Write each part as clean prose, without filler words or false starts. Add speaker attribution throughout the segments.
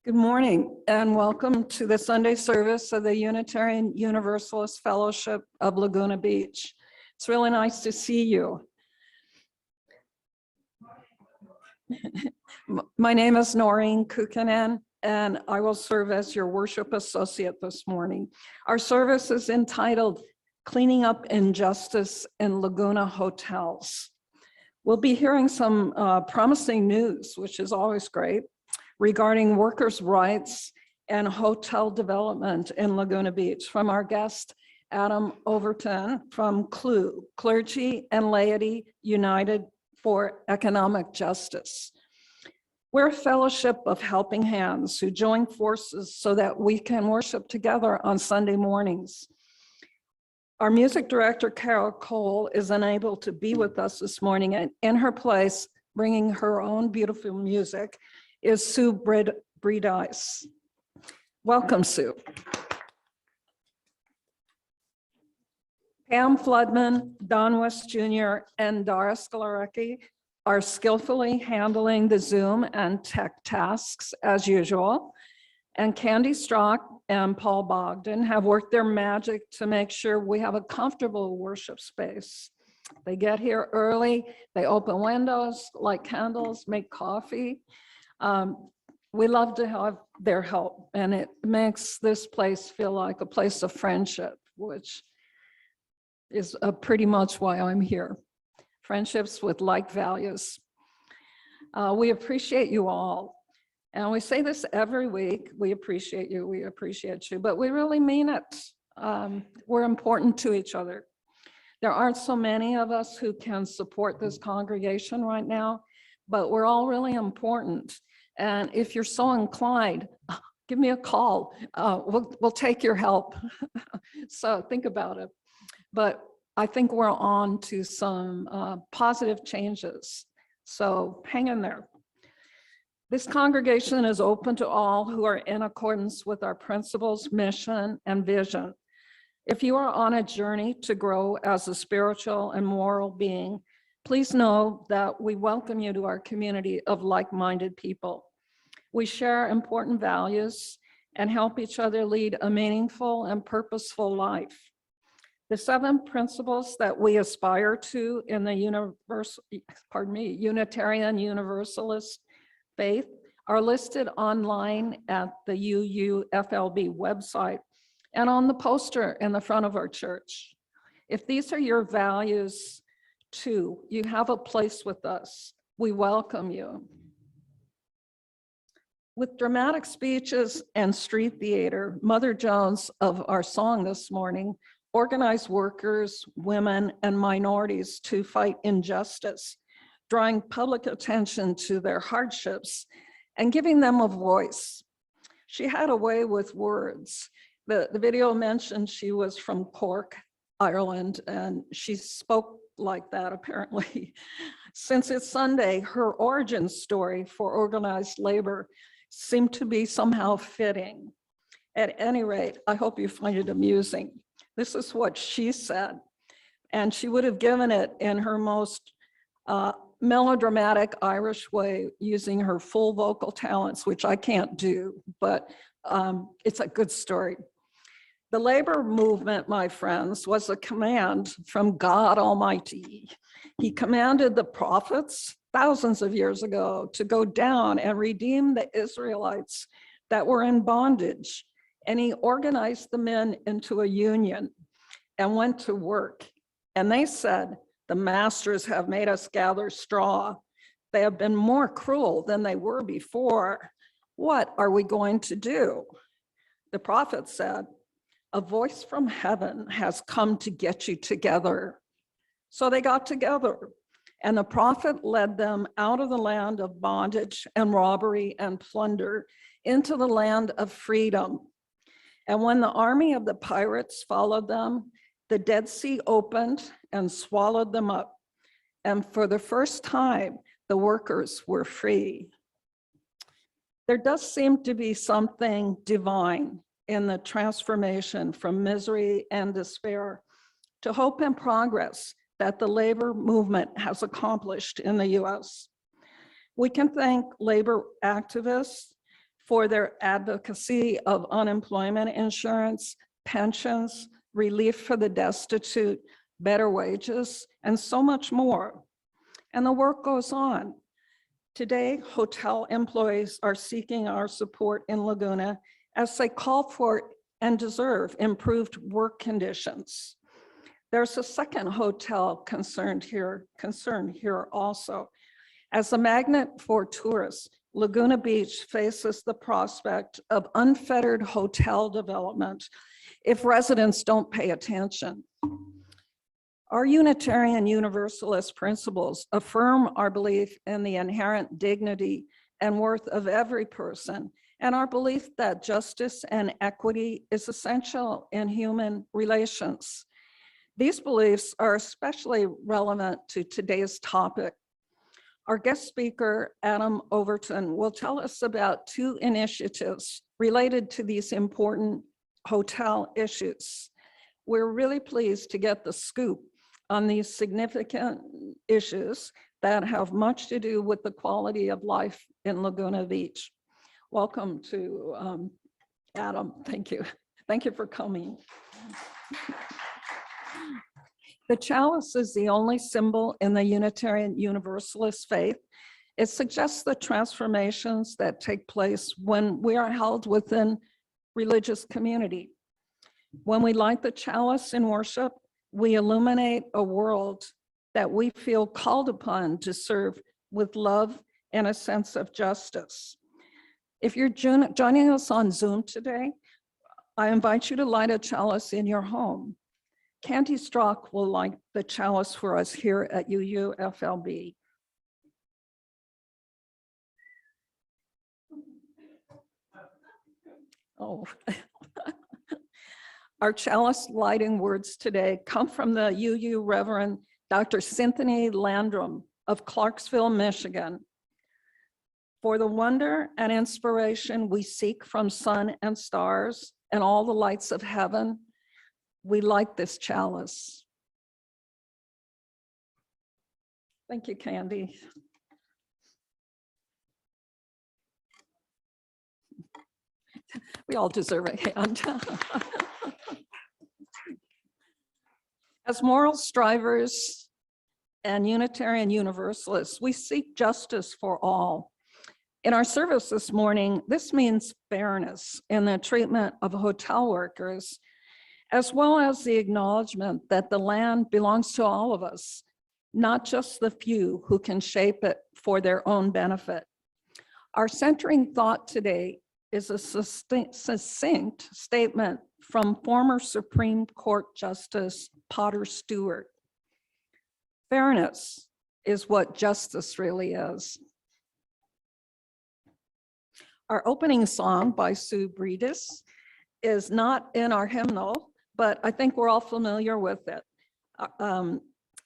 Speaker 1: Good morning and welcome to the Sunday service of the Unitarian Universalist Fellowship of Laguna Beach. It's really nice to see you. My name is Noreen Kukkonen and I will serve as your worship associate this morning. Our service is entitled Cleaning Up Injustice in Laguna Hotels. We'll be hearing some promising news, which is always great, regarding workers' rights and hotel development in Laguna Beach from our guest, Adam Overton from C.L.U.E, Clergy and Laity United for Economic Justice. We're a fellowship of helping hands who join forces so that we can worship together on Sunday mornings. Our music director, Carol Cole, is unable to be with us this morning, and in her place, bringing her own beautiful music, is Sue Breedice. Welcome, Sue. Pam Floodman, Don West Jr., and Dara Skolarecki are skillfully handling the Zoom and tech tasks as usual. And Candy Strock and Paul Bogdan have worked their magic to make sure we have a comfortable worship space. They get here early, they open windows, light candles, make coffee. We love to have their help, and it makes this place feel like a place of friendship, which is pretty much why I'm here. Friendships with like values. We appreciate you all. And we say this every week, we appreciate you, but we really mean it. We're important to each other. There aren't so many of us who can support this congregation right now, but we're all really important. And if you're so inclined, give me a call. We'll take your help. So think about it. But I think we're on to some positive changes. So hang in there. This congregation is open to all who are in accordance with our principles, mission, and vision. If you are on a journey to grow as a spiritual and moral being, please know that we welcome you to our community of like-minded people. We share important values and help each other lead a meaningful and purposeful life. The 7 principles that we aspire to in the Unitarian Universalist faith are listed online at the UUFLB website and on the poster in the front of our church. If these are your values too, you have a place with us. We welcome you. With dramatic speeches and street theater, Mother Jones of our song this morning organized workers, women, and minorities to fight injustice, drawing public attention to their hardships and giving them a voice. She had a way with words. The video mentioned she was from Cork, Ireland, and she spoke like that apparently. Since it's Sunday, her origin story for organized labor seemed to be somehow fitting. At any rate, I hope you find it amusing. This is what she said, and she would have given it in her most melodramatic Irish way, using her full vocal talents, which I can't do, but it's a good story. The labor movement, my friends, was a command from God Almighty. He commanded the prophets thousands of years ago to go down and redeem the Israelites that were in bondage. And he organized the men into a union and went to work. And they said, the masters have made us gather straw. They have been more cruel than they were before. What are we going to do? The prophet said, a voice from heaven has come to get you together. So they got together, and the prophet led them out of the land of bondage and robbery and plunder into the land of freedom. And when the army of the pirates followed them, the Dead Sea opened and swallowed them up. And for the first time, the workers were free. There does seem to be something divine in the transformation from misery and despair to hope and progress that the labor movement has accomplished in the US. We can thank labor activists, for their advocacy of unemployment insurance, pensions, relief for the destitute, better wages, and so much more. And the work goes on. Today, hotel employees are seeking our support in Laguna as they call for and deserve improved work conditions. There's a second hotel concerned here also. As a magnet for tourists, Laguna Beach faces the prospect of unfettered hotel development if residents don't pay attention. Our Unitarian Universalist principles affirm our belief in the inherent dignity and worth of every person, and our belief that justice and equity is essential in human relations. These beliefs are especially relevant to today's topic. Our guest speaker, Adam Overton, will tell us about two initiatives related to these important hotel issues. We're really pleased to get the scoop on these significant issues that have much to do with the quality of life in Laguna Beach. Welcome to Adam. Thank you. Thank you for coming. The chalice is the only symbol in the Unitarian Universalist faith. It suggests the transformations that take place when we are held within religious community. When we light the chalice in worship, we illuminate a world that we feel called upon to serve with love and a sense of justice. If you're joining us on Zoom today, I invite you to light a chalice in your home. Candy Strock will light the chalice for us here at UUFLB. Oh. Our chalice lighting words today come from the UU Reverend Dr. Cynthia Landrum of Clarksville, Michigan. For the wonder and inspiration we seek from sun and stars and all the lights of heaven, we light this chalice. Thank you, Candy. We all deserve a hand. As moral strivers and Unitarian Universalists, we seek justice for all. In our service this morning, this means fairness in the treatment of hotel workers, as well as the acknowledgement that the land belongs to all of us, not just the few who can shape it for their own benefit. Our centering thought today is a succinct statement from former Supreme Court Justice Potter Stewart. Fairness is what justice really is. Our opening song by Sue Bredis is not in our hymnal, but I think we're all familiar with it.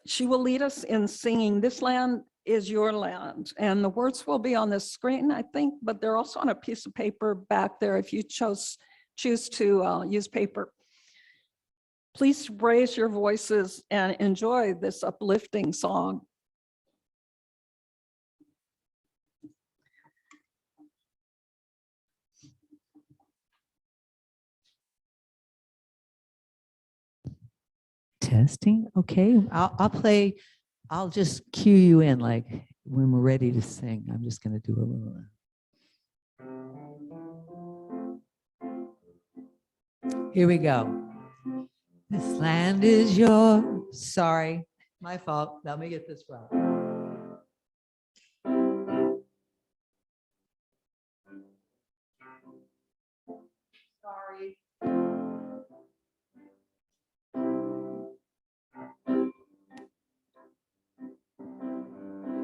Speaker 1: She will lead us in singing "This Land is Your Land," and the words will be on the screen, I think, but they're also on a piece of paper back there if you choose to use paper. Please raise your voices and enjoy this uplifting song.
Speaker 2: Testing. Okay, I'll play. I'll just cue you in like when we're ready to sing. I'm just going to do a little. Here we go. This land is yours. Sorry, my fault. Let me get this right. Sorry.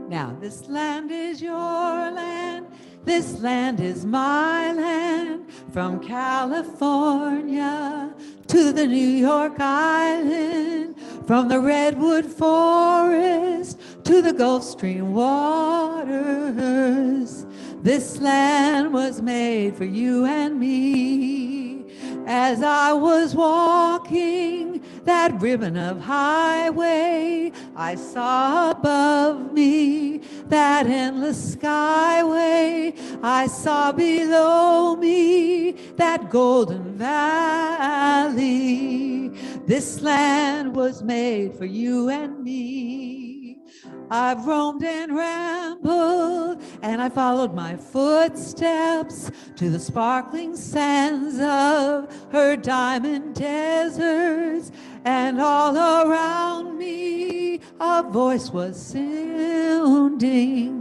Speaker 2: Now, this land is your land, this land is my land, from California to the New York Island, from the redwood forest to the Gulf Stream waters. This land was made for you and me. As I was walking that ribbon of highway, way. I saw above me that endless skyway. I saw below me that golden valley. This land was made for you and me. I've roamed and rambled, and I followed my footsteps to the sparkling sands of her diamond deserts, and all around me a voice was sounding.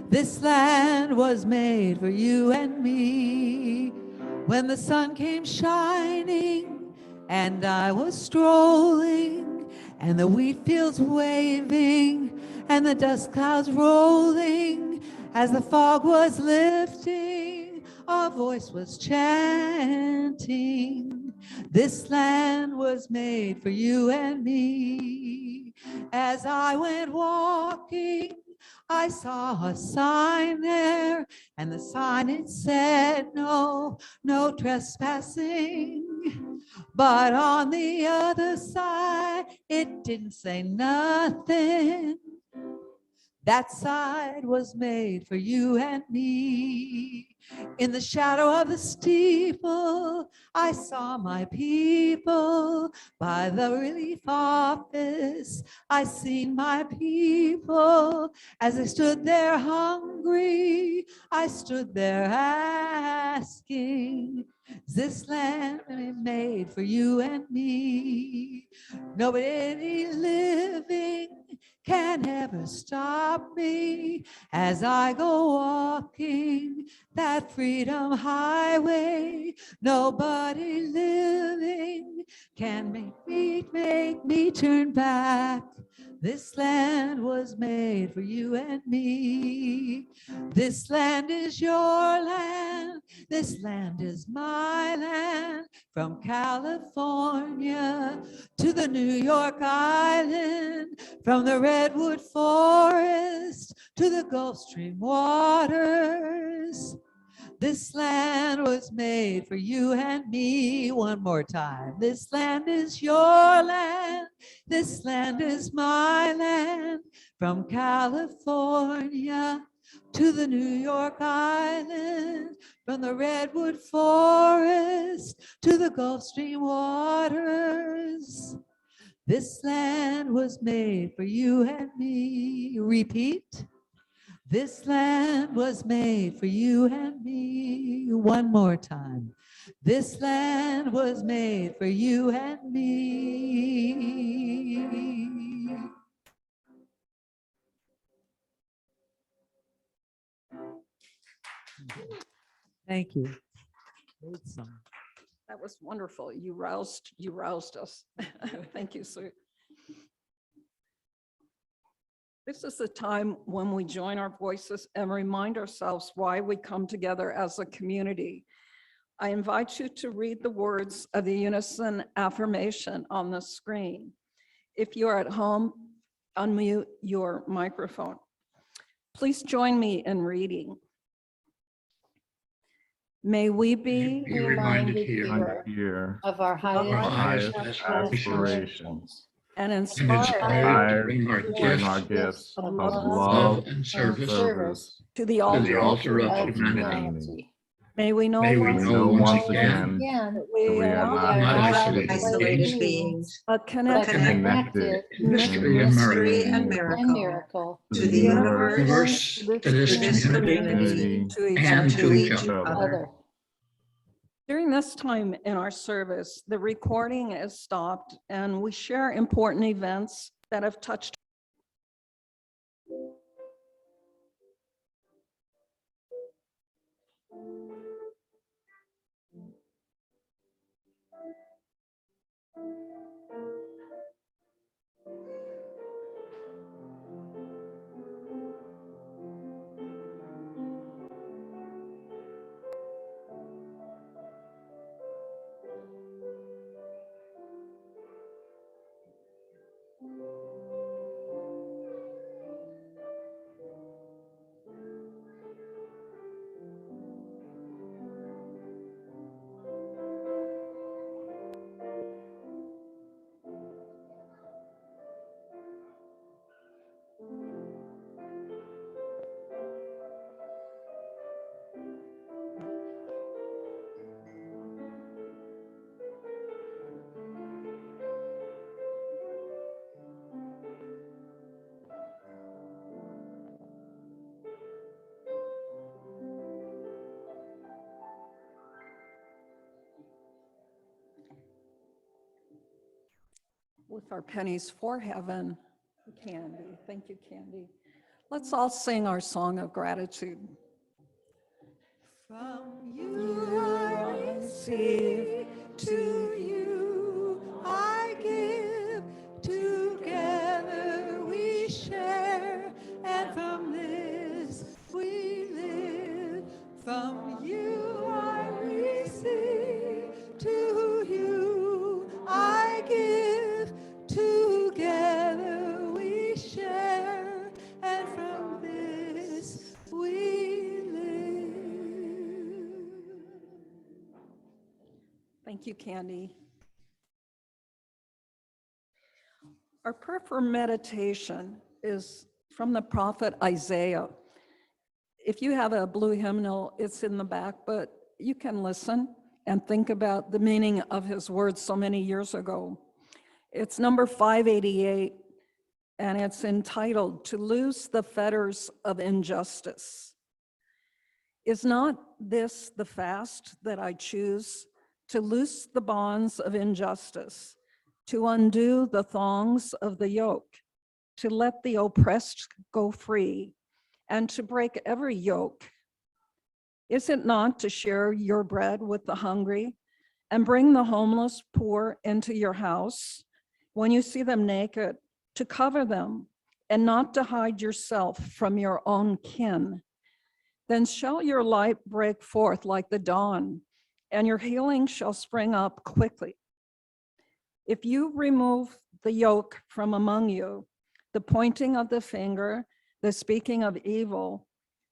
Speaker 2: This land was made for you and me. When the sun came shining and I was strolling, and the wheat fields waving, and the dust clouds rolling, as the fog was lifting, a voice was chanting. This land was made for you and me. As I went walking, I saw a sign there, and the sign it said, no trespassing. But on the other side, it didn't say nothing. That side was made for you and me. In the shadow of the steeple, I saw my people. By the relief office, I seen my people. As they stood there hungry, I stood there asking, is this land made for you and me? Nobody living can ever stop me as I go walking that freedom highway. Nobody living can make me turn back. This land was made for you and me. This land is your land. This land is my land. From California to the New York Island, from the redwood forest to the Gulf Stream waters. This land was made for you and me. One more time. This land is your land. This land is my land. From California to the New York Island, from the redwood forest to the Gulf Stream waters. This land was made for you and me. Repeat. This land was made for you and me. One more time. This land was made for you and me. Thank you. Great song.
Speaker 1: That was wonderful. You roused us. Thank you, sir. This is the time when we join our voices and remind ourselves why we come together as a community. I invite you to read the words of the unison affirmation on the screen. If you're at home, unmute your microphone. Please join me in reading. May we be
Speaker 3: reminded here
Speaker 4: of our highest
Speaker 3: aspirations
Speaker 1: and
Speaker 3: and
Speaker 1: inspired
Speaker 3: inspired to bring our gifts
Speaker 1: of
Speaker 3: of
Speaker 1: love
Speaker 3: love and service
Speaker 1: to the
Speaker 3: to
Speaker 1: altar
Speaker 3: the altar of
Speaker 4: of
Speaker 3: humanity.
Speaker 4: humanity.
Speaker 1: May we know
Speaker 3: May we
Speaker 1: once
Speaker 3: know
Speaker 1: again
Speaker 3: once again
Speaker 4: Again,
Speaker 1: that
Speaker 3: that we are not
Speaker 4: isolated beings,
Speaker 1: but
Speaker 4: but
Speaker 1: connected
Speaker 3: connected
Speaker 4: in
Speaker 3: mystery and
Speaker 4: and
Speaker 3: miracle
Speaker 4: miracle
Speaker 3: to the universe, to this community,
Speaker 1: to each
Speaker 3: and
Speaker 1: other.
Speaker 3: to each other.
Speaker 1: During this time in our service, the recording is stopped and we share important events that have touched With our pennies for heaven, Candy. Thank you, Candy. Let's all sing our song of gratitude.
Speaker 2: From you I receive, to you I give, together we share, and from this we live. From you I receive, to you I give, together we share, and from this we live.
Speaker 1: Thank you, Candy. Our prayer for meditation is from the prophet Isaiah. If you have a blue hymnal, it's in the back, but you can listen and think about the meaning of his words so many years ago. It's number 588, and it's entitled, "To Loose the Fetters of Injustice." Is not this the fast that I choose? To loose the bonds of injustice, to undo the thongs of the yoke, to let the oppressed go free, and to break every yoke. Is it not to share your bread with the hungry and bring the homeless poor into your house? When you see them naked, to cover them and not to hide yourself from your own kin. Then shall your light break forth like the dawn, and your healing shall spring up quickly. If you remove the yoke from among you, the pointing of the finger, the speaking of evil,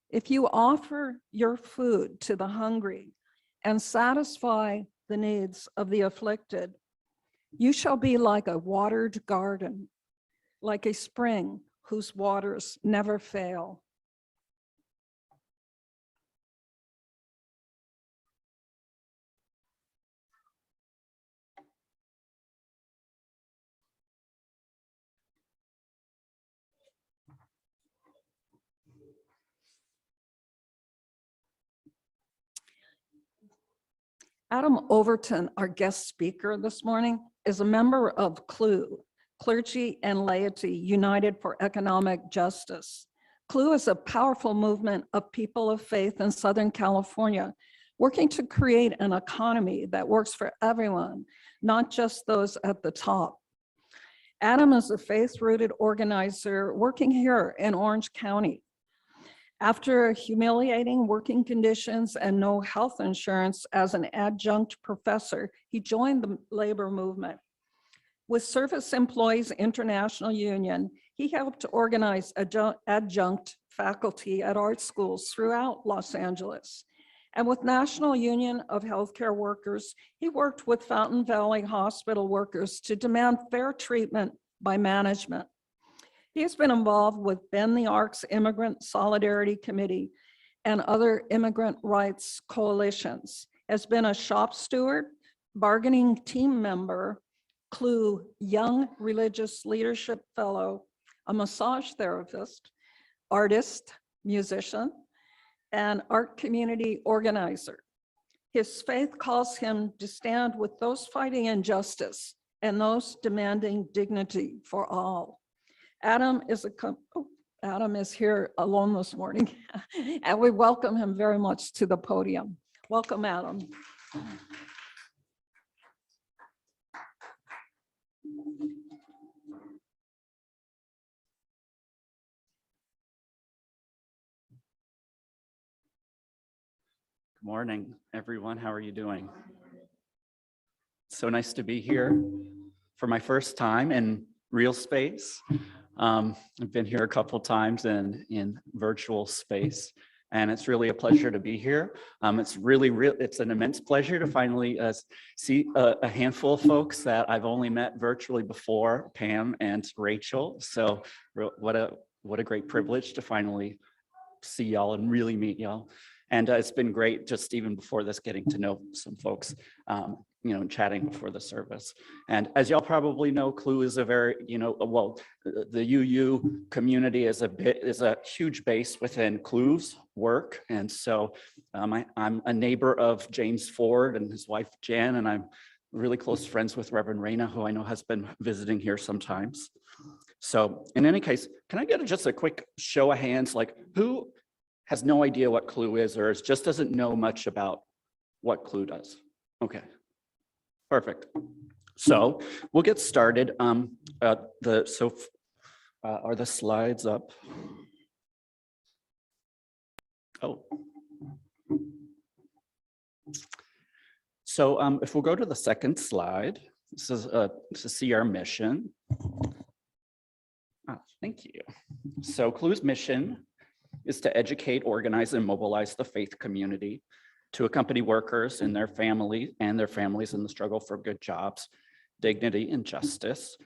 Speaker 1: if you offer your food to the hungry and satisfy the needs of the afflicted, you shall be like a watered garden, like a spring whose waters never fail. Adam Overton, our guest speaker this morning, is a member of C.L.U.E, Clergy and Laity United for Economic Justice. C.L.U.E is a powerful movement of people of faith in Southern California, working to create an economy that works for everyone, not just those at the top. Adam is a faith-rooted organizer working here in Orange County. After humiliating working conditions and no health insurance as an adjunct professor, he joined the labor movement. With Service Employees International Union, he helped organize adjunct faculty at art schools throughout Los Angeles. And with National Union of Healthcare Workers, he worked with Fountain Valley Hospital workers to demand fair treatment by management. He has been involved with Bend the Arc's Immigrant Solidarity Committee and other immigrant rights coalitions, has been a shop steward, bargaining team member, C.L.U.E Young Religious Leadership Fellow, a massage therapist, artist, musician, and art community organizer. His faith calls him to stand with those fighting injustice and those demanding dignity for all. Adam is here alone this morning, and we welcome him very much to the podium. Welcome, Adam.
Speaker 5: Good morning, everyone. How are you doing? So nice to be here for my first time in real space. I've been here a couple times in virtual space, and it's really a pleasure to be here. It's an immense pleasure to finally see a handful of folks that I've only met virtually before, Pam and Rachel. So what a great privilege to finally see y'all and really meet y'all. And it's been great just even before this getting to know some folks, chatting before the service. And as y'all probably know, C.L.U.E is a very, the UU community is a huge base within C.L.U.E's work. And so I'm a neighbor of James Ford and his wife, Jan, and I'm really close friends with Reverend Reyna, who I know has been visiting here sometimes. So in any case, can I get just a quick show of hands, like who has no idea what C.L.U.E is or just doesn't know much about what C.L.U.E does? Okay, perfect. So we'll get started. Are the slides up? Oh. So if we'll go to the second slide, this is to see our mission. Thank you. So C.L.U.E's mission is to educate, organize, and mobilize the faith community to accompany workers and their families in the struggle for good jobs, dignity, and justice.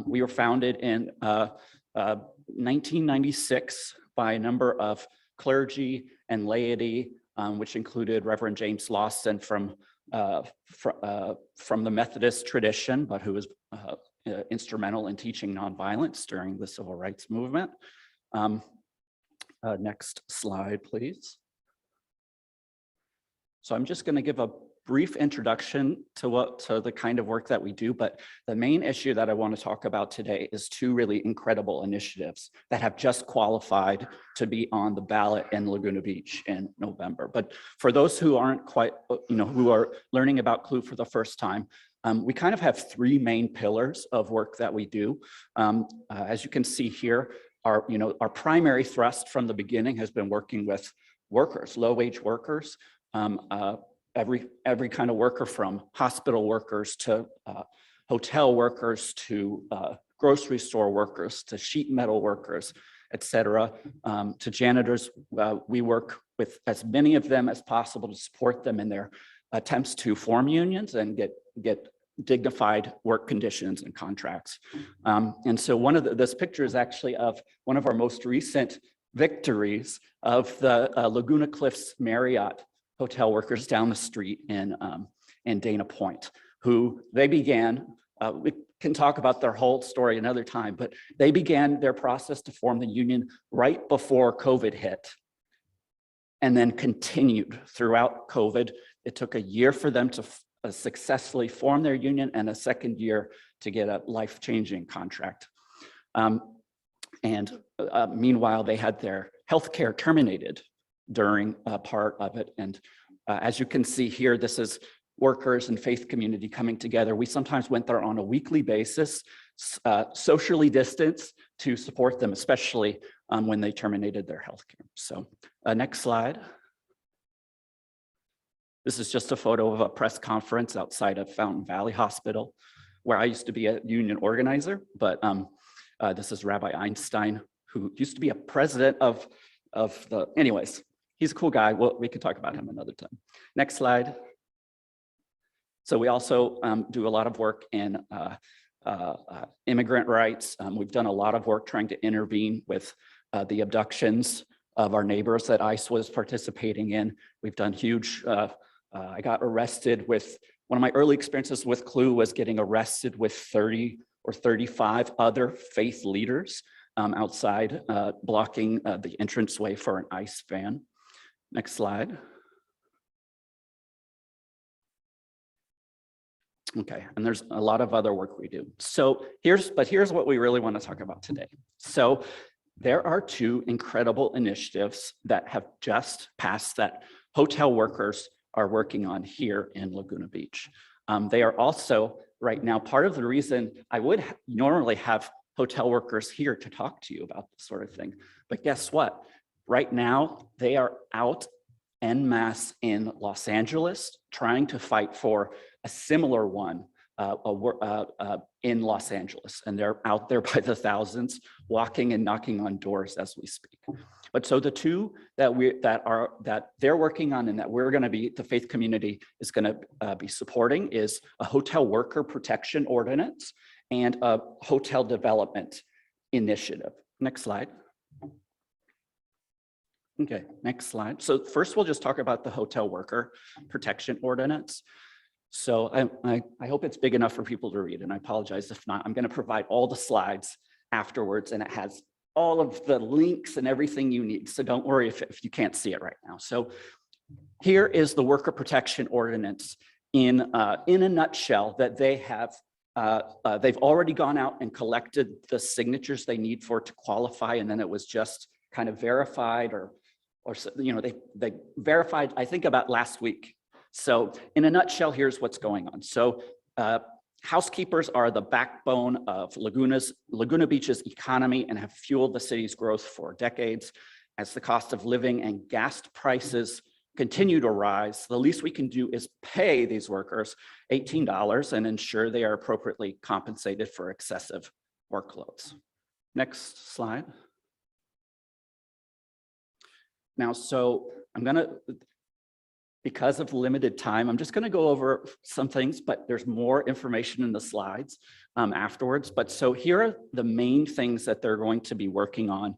Speaker 5: We were founded in 1996 by a number of clergy and laity, which included Reverend James Lawson from the Methodist tradition, but who was instrumental in teaching nonviolence during the civil rights movement. Next slide, please. So I'm just going to give a brief introduction to the kind of work that we do, but the main issue that I want to talk about today is two really incredible initiatives that have just qualified to be on the ballot in Laguna Beach in November. But for those who aren't quite, who are learning about C.L.U.E for the first time, we kind of have three main pillars of work that we do. As you can see here, our primary thrust from the beginning has been working with workers, low-wage workers, every kind of worker, from hospital workers to hotel workers to grocery store workers to sheet metal workers, et cetera, to janitors. We work with as many of them as possible to support them in their attempts to form unions and get dignified work conditions and contracts. And so this picture is actually of one of our most recent victories of the Laguna Cliffs Marriott hotel workers down the street in Dana Point, who they began, we can talk about their whole story another time, but they began their process to form the union right before COVID hit and then continued throughout COVID. It took a year for them to successfully form their union and a second year to get a life-changing contract. Meanwhile, they had their healthcare terminated during part of it. And as you can see here, this is workers and faith community coming together. We sometimes went there on a weekly basis, socially distanced, to support them, especially when they terminated their healthcare. So next slide. This is just a photo of a press conference outside of Fountain Valley Hospital, where I used to be a union organizer, but this is Rabbi Einstein, who used to be a president of the, anyways, he's a cool guy. Well, we can talk about him another time. Next slide. So we also do a lot of work in immigrant rights. We've done a lot of work trying to intervene with the abductions of our neighbors that ICE was participating in. We've done huge, I got arrested with, one of my early experiences with C.L.U.E was getting arrested with 30 or 35 other faith leaders outside blocking the entranceway for an ICE van. Next slide. Okay, and there's a lot of other work we do. So here's what we really want to talk about today. So there are two incredible initiatives that have just passed that hotel workers are working on here in Laguna Beach. They are also right now part of the reason I would normally have hotel workers here to talk to you about this sort of thing. But guess what? Right now, they are out en masse in Los Angeles trying to fight for a similar one in Los Angeles. And they're out there by the thousands, walking and knocking on doors as we speak. But so the two that they're working on and that we're going to be, the faith community is going to be supporting, is a hotel worker protection ordinance and a hotel development initiative. Next slide. Okay, next slide. So first we'll just talk about the hotel worker protection ordinance. So I hope it's big enough for people to read, and I apologize if not. I'm going to provide all the slides afterwards, and it has all of the links and everything you need. So don't worry if you can't see it right now. So here is the worker protection ordinance in a nutshell, that they have they've already gone out and collected the signatures they need for it to qualify, and then it was just kind of verified, or you know, they verified, I think, about last week. So in a nutshell, here's what's going on. So housekeepers are the backbone of Laguna Beach's economy and have fueled the city's growth for decades. As the cost of living and gas prices continue to rise, the least we can do is pay these workers $18 and ensure they are appropriately compensated for excessive workloads. Next slide. Now, so I'm gonna, because of limited time, I'm just gonna go over some things, but there's more information in the slides afterwards. But so here are the main things that they're going to be working on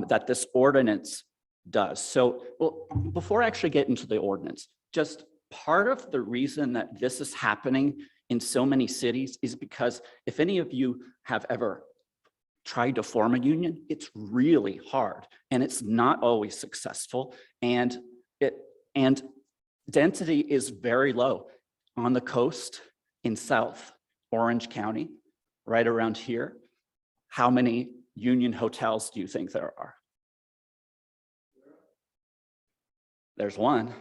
Speaker 5: that this ordinance does. So, well, before I actually get into the ordinance, just part of the reason that this is happening in so many cities is because if any of you have ever tried to form a union, it's really hard and it's not always successful, and density is very low on the coast in South Orange County, right around here. How many union hotels do you think there are? There's one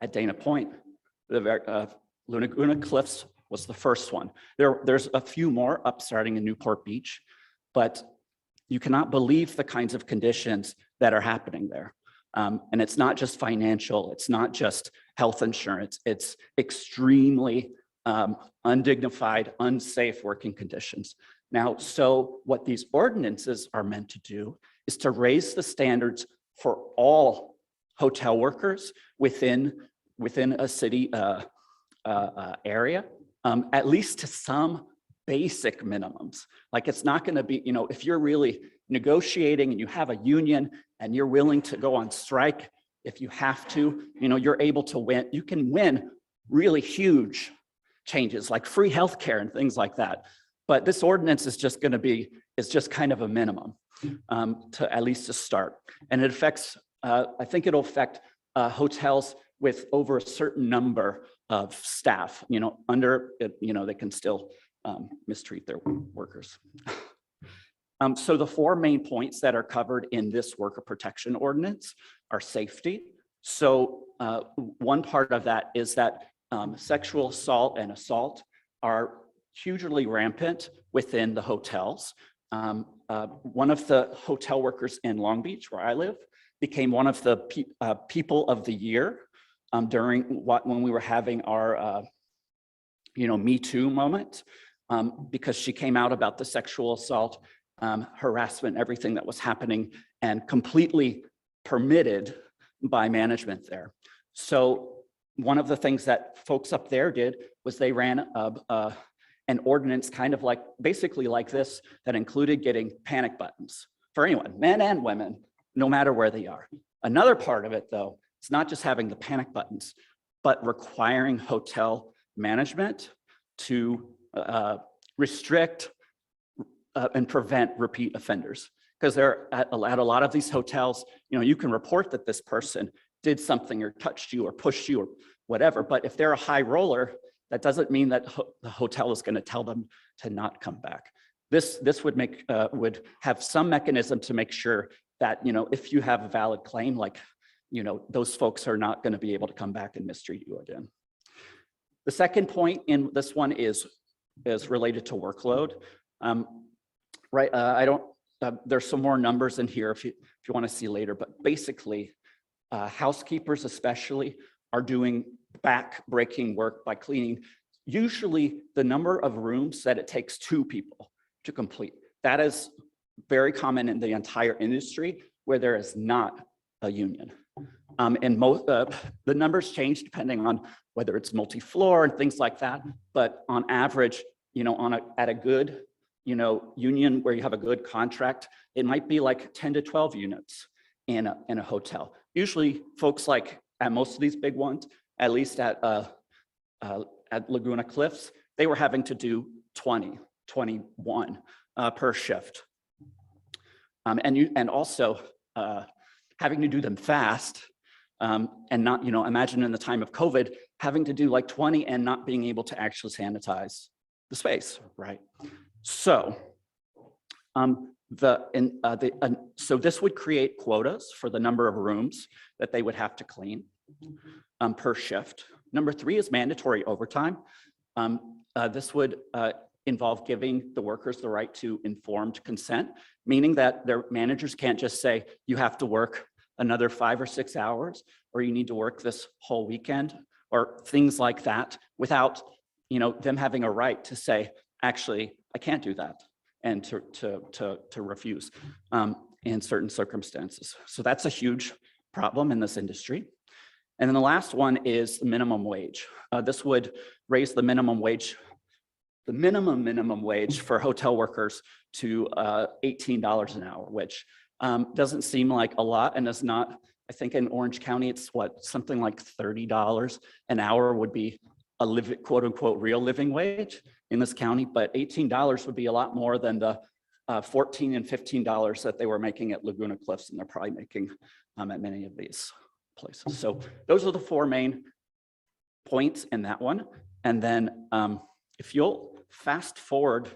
Speaker 5: at Dana Point. The Laguna Cliffs was the first one. There's a few more up starting in Newport Beach, but you cannot believe the kinds of conditions that are happening there. And it's not just financial, it's not just health insurance, it's extremely undignified, unsafe working conditions. Now, so what these ordinances are meant to do is to raise the standards for all hotel workers within a city area, at least to some basic minimums. Like, it's not going to be, you know, if you're really negotiating and you have a union and you're willing to go on strike, if you have to, you know, you're able to win. You can win really huge changes like free healthcare and things like that. But this ordinance is just going to be, is just kind of a minimum to at least to start. And it affects, I think it'll affect hotels with over a certain number of staff, you know, under it, you know, they can still mistreat their workers. So the four main points that are covered in this worker protection ordinance are safety. So one part of that is that sexual assault and assault are hugely rampant within the hotels. One of the hotel workers in Long Beach, where I live, became one of the people of the year during when we were having our you know, Me Too moment, because she came out about the sexual assault, harassment, everything that was happening, and completely permitted by management there. So one of the things that folks up there did was they ran an ordinance kind of like, basically like this, that included getting panic buttons for anyone, men and women, no matter where they are. Another part of it, though, it's not just having the panic buttons, but requiring hotel management to restrict and prevent repeat offenders. Because they're at a lot of these hotels, you know, you can report that this person did something or touched you or pushed you or whatever, but if they're a high roller, that doesn't mean that the hotel is going to tell them to not come back. This would make would have some mechanism to make sure that, you know, if you have a valid claim, like, you know, those folks are not going to be able to come back and mistreat you again. The second point in this one is related to workload. Right, I don't. There's some more numbers in here if you want to see later, but basically, housekeepers especially are doing back-breaking work by cleaning usually the number of rooms that it takes 2 people to complete. That is very common in the entire industry where there is not a union. And most the numbers change depending on whether it's multi-floor and things like that. But on average, you know, at a good, you know, union where you have a good contract, it might be like 10 to 12 units in a hotel. Usually, folks like at most of these big ones, at least at Laguna Cliffs, they were having to do 20, 21 per shift. And also having to do them fast And not, imagine in the time of COVID, having to do like 20 and not being able to actually sanitize the space, right? So, so this would create quotas for the number of rooms that they would have to clean per shift. Number 3 is mandatory overtime. This would involve giving the workers the right to informed consent, meaning that their managers can't just say, you have to work another 5 or 6 hours, or you need to work this whole weekend, or things like that, without them having a right to say, actually, I can't do that, and to refuse in certain circumstances. So that's a huge problem in this industry. And then the last one is the minimum wage. This would raise the minimum wage for hotel workers to $18 an hour, which doesn't seem like a lot, and is not. I think in Orange County, it's something like $30 an hour would be a quote unquote real living wage in this county, but $18 would be a lot more than the $14 and $15 that they were making at Laguna Cliffs, and they're probably making at many of these places. So those are the 4 main points in that one. And then if you'll fast forward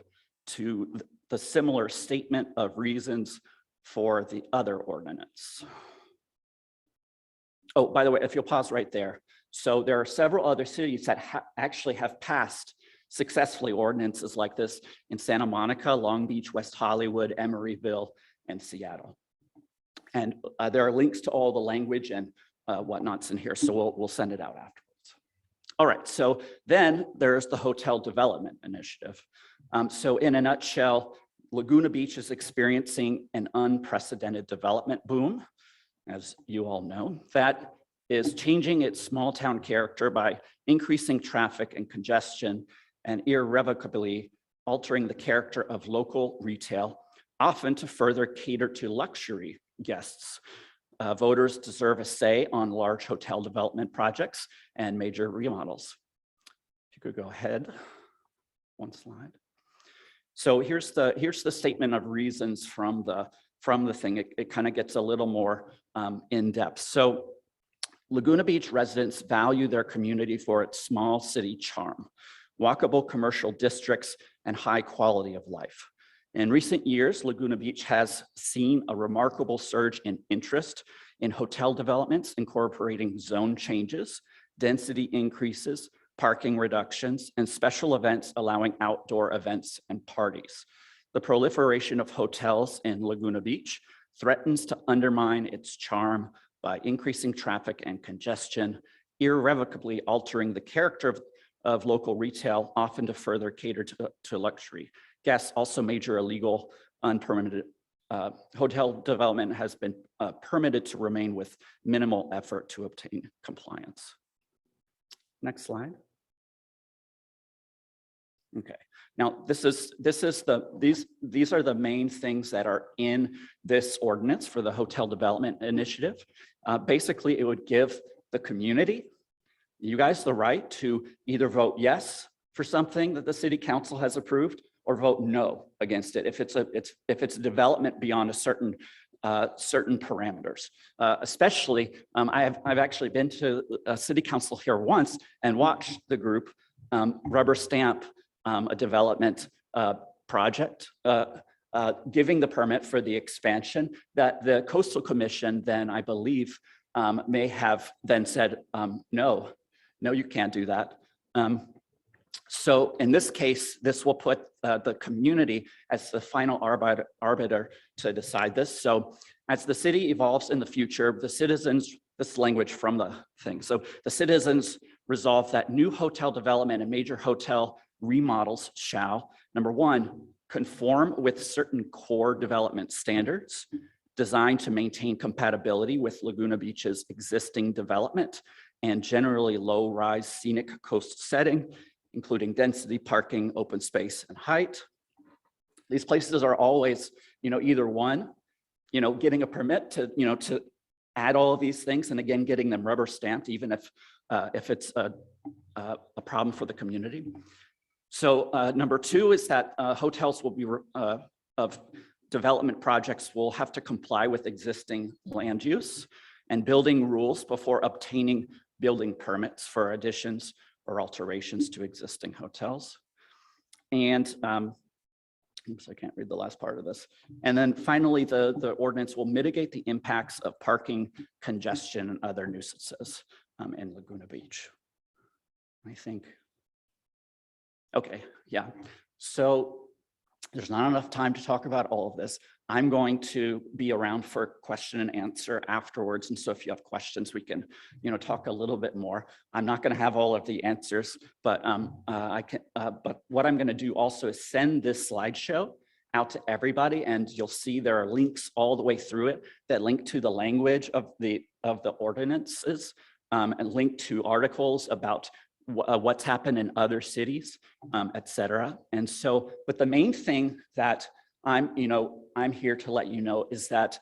Speaker 5: to the similar statement of reasons for the other ordinance. Oh, by the way, if you'll pause right there. So there are several other cities that actually have passed successfully ordinances like this in Santa Monica, Long Beach, West Hollywood, Emeryville, and Seattle. And there are links to all the language and whatnot's in here, so we'll send it out afterwards. All right, so then there's the Hotel Development Initiative. So in a nutshell, Laguna Beach is experiencing an unprecedented development boom, as you all know, that is changing its small town character by increasing traffic and congestion and irrevocably altering the character of local retail, often to further cater to luxury guests. Voters deserve a say on large hotel development projects and major remodels. If you could go ahead, one slide. So here's the statement of reasons from the thing. It kind of gets a little more in depth. So Laguna Beach residents value their community for its small city charm, walkable commercial districts, and high quality of life. In recent years, Laguna Beach has seen a remarkable surge in interest in hotel developments incorporating zone changes, density increases, parking reductions, and special events allowing outdoor events and parties. The proliferation of hotels in Laguna Beach threatens to undermine its charm by increasing traffic and congestion, irrevocably altering the character of local retail, often to further cater to luxury guests. Also, major illegal, unpermitted hotel development has been permitted to remain with minimal effort to obtain compliance. Next slide. Okay. Now, these are the main things that are in this ordinance for the Hotel Development Initiative. Basically, it would give the community, you guys, the right to either vote yes for something that the city council has approved, or vote no against it if it's development beyond a certain parameters. Especially, I've actually been to a city council here once and watched the group rubber stamp a development project, giving the permit for the expansion that the Coastal Commission then, I believe, may have then said, no, you can't do that. So in this case, this will put the community as the final arbiter to decide this. So as the city evolves in the future, the citizens, this language from the thing. So the citizens resolve that new hotel development and major hotel remodels shall, number one, conform with certain core development standards designed to maintain compatibility with Laguna Beach's existing development and generally low-rise scenic coast setting, including density, parking, open space, and height. These places are always, either one, getting a permit to add all of these things, and again, getting them rubber stamped, even if it's a problem for the community. So number two is that hotels will be of development projects will have to comply with existing land use. and building rules before obtaining building permits for additions or alterations to existing hotels. And oops, I can't read the last part of this. And then finally, the ordinance will mitigate the impacts of parking, congestion, and other nuisances in Laguna Beach. I think, okay, yeah. So there's not enough time to talk about all of this. I'm going to be around for question and answer afterwards. And so if you have questions, we can, talk a little bit more. I'm not going to have all of the answers, but but what I'm going to do also is send this slideshow out to everybody, and you'll see there are links all the way through it that link to the language of the ordinances and link to articles about what's happened in other cities, et cetera. And so, but the main thing that I'm here to let you know is that,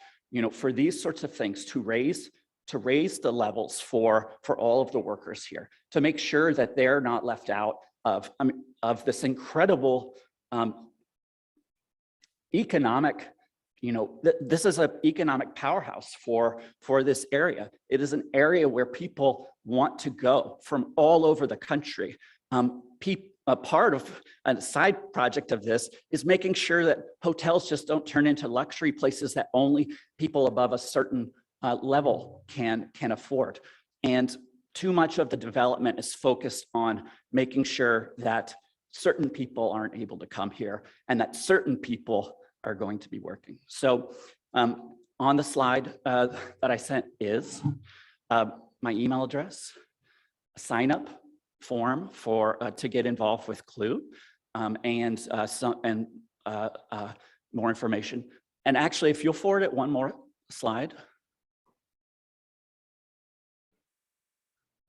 Speaker 5: for these sorts of things, to raise the levels for all of the workers here, to make sure that they're not left out of this incredible economic, this is an economic powerhouse for this area. It is an area where people want to go from all over the country. A part of a side project of this is making sure that hotels just don't turn into luxury places that only people above a certain level can afford. And too much of the development is focused on making sure that certain people aren't able to come here and that certain people are going to be working. So on the slide that I sent is my email address, a sign up form to get involved with C.L.U.E, and more information. And actually, if you'll forward it one more slide.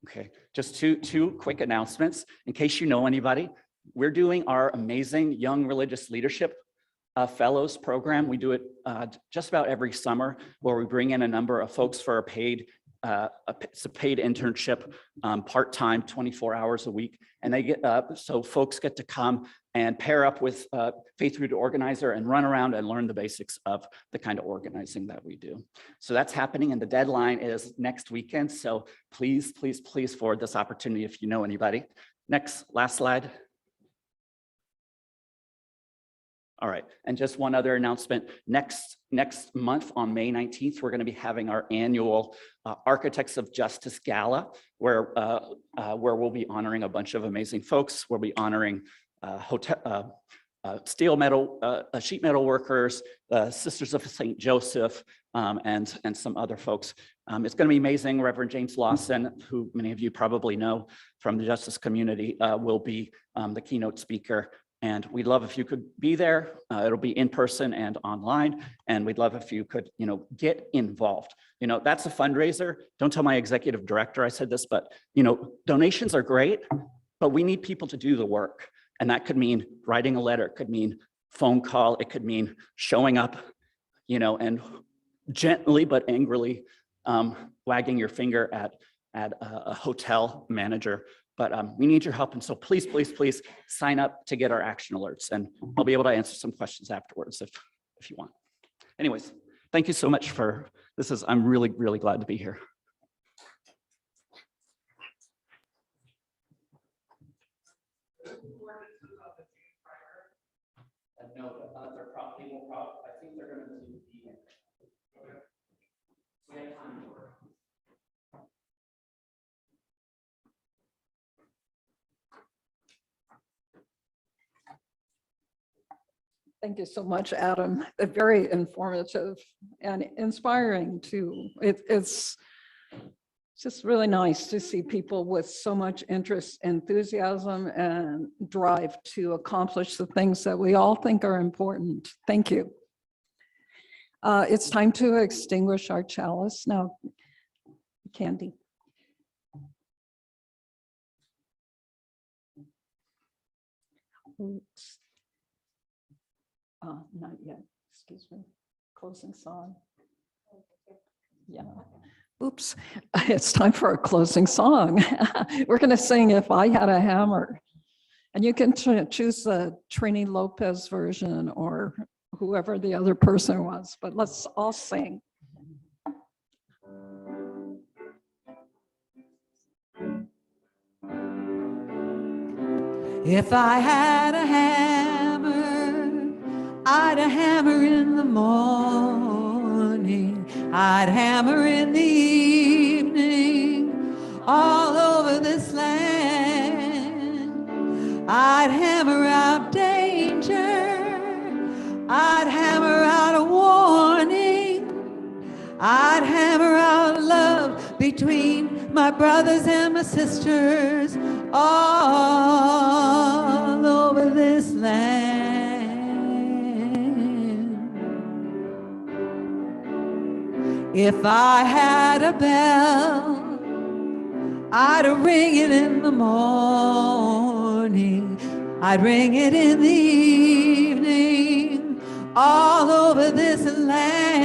Speaker 5: Okay, just two quick announcements in case you know anybody. We're doing our amazing Young Religious Leadership Fellows program. We do it just about every summer, where we bring in a number of folks for it's a paid internship, part-time, 24 hours a week. And they get so folks get to come and pair up with Faith Rooted Organizer and run around and learn the basics of the kind of organizing that we do. So that's happening, and the deadline is next weekend. So please, please, please forward this opportunity if you know anybody. Last slide. All right, and just one other announcement. Next month on May 19th, we're going to be having our annual Architects of Justice Gala, where we'll be honoring a bunch of amazing folks. We'll be honoring sheet metal workers, Sisters of St. Joseph, and some other folks. It's going to be amazing. Reverend James Lawson, who many of you probably know from the justice community, will be the keynote speaker. And we'd love if you could be there. It'll be in person and online. And we'd love if you could, get involved. That's a fundraiser. Don't tell my executive director I said this, but, donations are great, but we need people to do the work. And that could mean writing a letter. It could mean phone call. It could mean showing up, and gently but angrily wagging your finger at a hotel manager. But we need your help. And so please, please, please sign up to get our action alerts. And I'll be able to answer some questions afterwards if you want. Anyways, thank you so much for this. I'm really, really glad to be here. No, they're probably, I think they're going to be here. Okay. We have time to work.
Speaker 1: Thank you so much, Adam. Very informative and inspiring too. It's just really nice to see people with so much interest, enthusiasm, and drive to accomplish the things that we all think are important. Thank you. It's time to extinguish our chalice now. Candy. Oops. Not yet, excuse me. Closing song. Yeah. Oops, it's time for a closing song. We're going to sing If I Had a Hammer. And you can choose the Trini Lopez version or whoever the other person was, but let's all sing.
Speaker 2: If I had a hammer, I'd a hammer in the morning, I'd hammer in the evening, all over this land. I'd hammer out danger, I'd hammer out a warning, I'd hammer out love between my brothers and my sisters all over this land. If I had a bell, I'd ring it in the morning, I'd ring it in the evening, all over this land.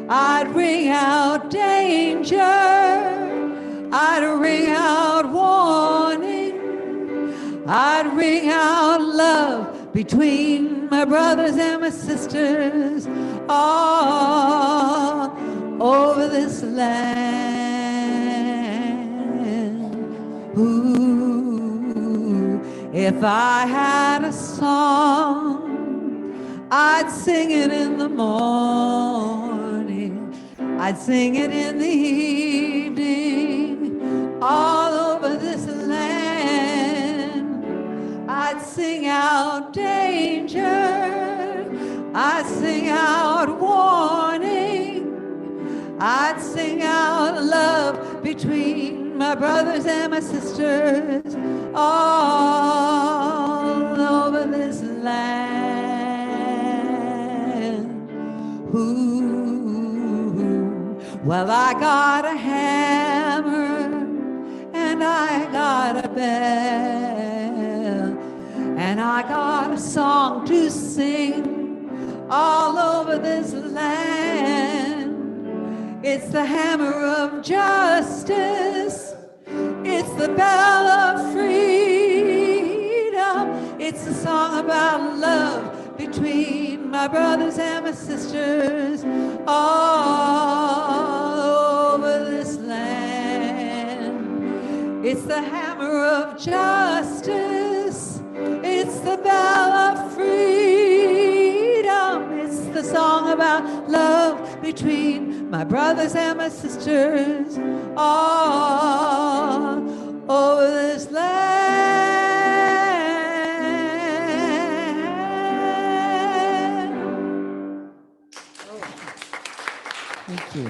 Speaker 2: I'd ring out danger, I'd ring out warning, I'd ring out love between my brothers and my sisters all over this land. Ooh, if I had a song, I'd sing it in the morning, I'd sing it in the evening, all over this land. I'd sing out danger, I'd sing out warning, I'd sing out love between my brothers and my sisters all over this land. Ooh, well, I got a hammer and I got a bell and I got a song to sing all over this land. It's the hammer of justice, it's the bell of freedom, it's a song about love between my brothers and my sisters all over this land. It's the hammer of justice, it's the bell of freedom, it's the song about love between my brothers and my sisters all over this land. Thank you.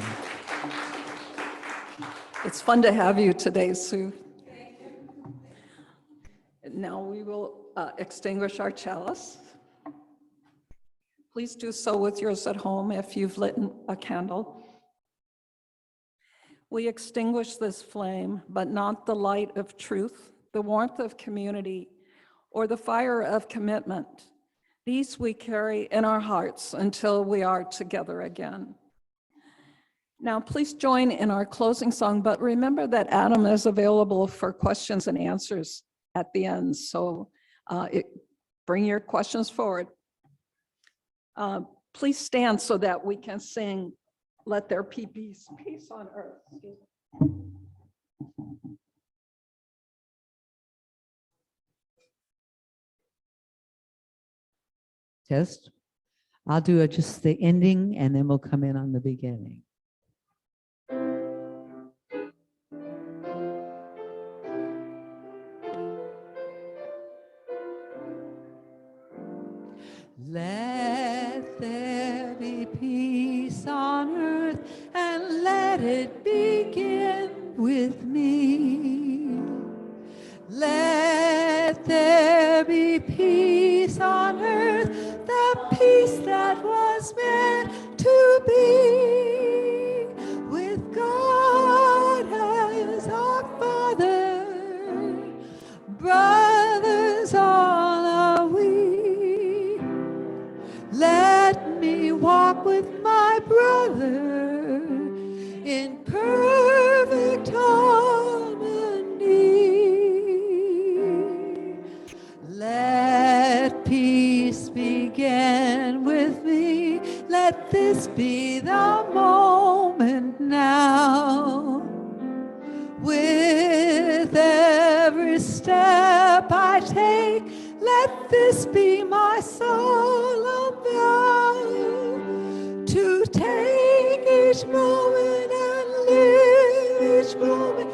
Speaker 1: It's fun to have you today, Sue. Now we will extinguish our chalice. Please do so with yours at home if you've lit a candle. We extinguish this flame, but not the light of truth, the warmth of community, or the fire of commitment. These we carry in our hearts until we are together again. Now, please join in our closing song, but remember that Adam is available for questions and answers at the end, so bring your questions forward. Please stand so that we can sing, "Let There Be Peace, Peace on Earth."
Speaker 2: Test. I'll do just the ending and then we'll come in on the beginning. Let there be peace on earth and let it begin with me. Let there be peace on earth, the peace that was meant to be, with God as our Father, brothers all are we. Let me walk with my brother in perfect harmony. Let peace begin with me. Let this be the moment now. With every step Let this be my solemn vow to take each moment and live each moment